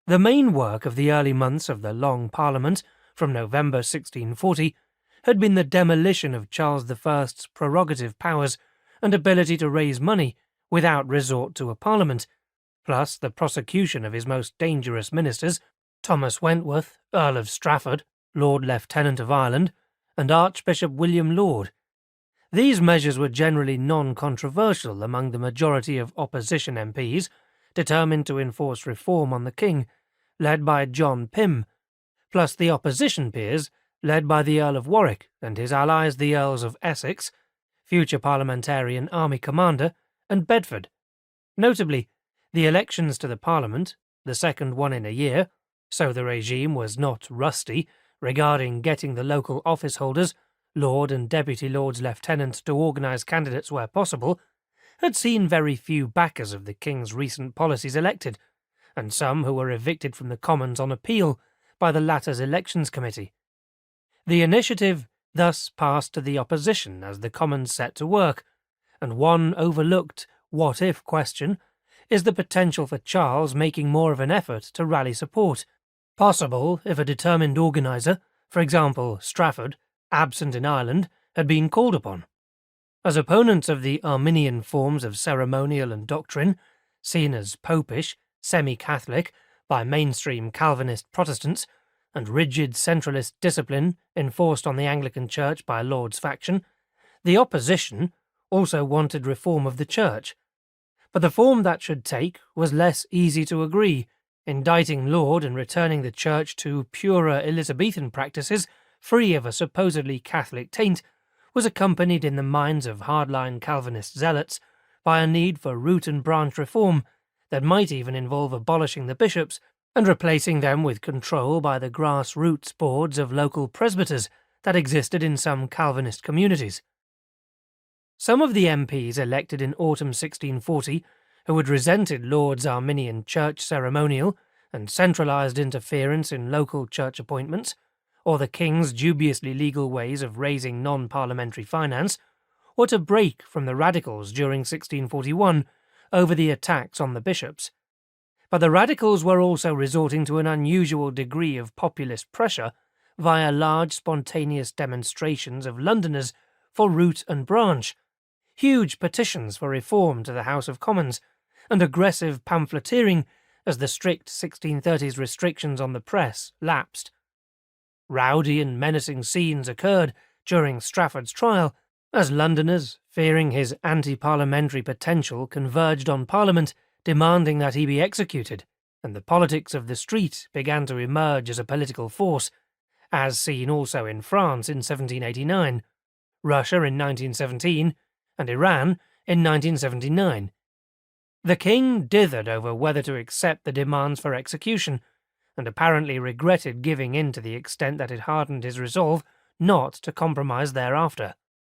The main work of the early months of the Long Parliament, from November 1640, had been the demolition of Charles I's prerogative powers and ability to raise money without resort to a parliament, plus the prosecution of his most dangerous ministers, Thomas Wentworth, Earl of Strafford, Lord Lieutenant of Ireland, and Archbishop William Laud. These measures were generally non-controversial among the majority of opposition MPs, determined to enforce reform on the king, led by John Pym, plus the opposition peers, led by the Earl of Warwick and his allies the Earls of Essex, future Parliamentarian army commander, and Bedford. Notably, the elections to the Parliament, the second one in a year, so the regime was not rusty regarding getting the local office holders, Lord and Deputy Lords Lieutenants to organise candidates where possible, had seen very few backers of the King's recent policies elected, and some who were evicted from the Commons on appeal by the latter's Elections Committee. The initiative thus passed to the opposition as the Commons set to work, and one overlooked what-if question is the potential for Charles making more of an effort to rally support, possible if a determined organiser, for example Strafford, absent in Ireland, had been called upon. As opponents of the Arminian forms of ceremonial and doctrine, seen as popish, semi-Catholic by mainstream Calvinist Protestants, and rigid centralist discipline enforced on the Anglican Church by Laud's faction, the opposition also wanted reform of the Church. But the form that should take was less easy to agree. Indicting Laud and returning the Church to purer Elizabethan practices, free of a supposedly Catholic taint, was accompanied in the minds of hardline Calvinist zealots by a need for root and branch reform that might even involve abolishing the bishops and replacing them with control by the grassroots boards of local presbyters that existed in some Calvinist communities. Some of the MPs elected in autumn 1640, who had resented Laud's Arminian church ceremonial and centralised interference in local church appointments, or the king's dubiously legal ways of raising non-parliamentary finance, or to break from the radicals during 1641 over the attacks on the bishops. But the radicals were also resorting to an unusual degree of populist pressure via large spontaneous demonstrations of Londoners for root and branch, huge petitions for reform to the House of Commons, and aggressive pamphleteering as the strict 1630s restrictions on the press lapsed. Rowdy and menacing scenes occurred during Strafford's trial, as Londoners, fearing his anti-parliamentary potential, converged on Parliament, demanding that he be executed, and the politics of the street began to emerge as a political force, as seen also in France in 1789, Russia in 1917, and Iran in 1979. The king dithered over whether to accept the demands for execution, and apparently regretted giving in to the extent that it hardened his resolve not to compromise thereafter.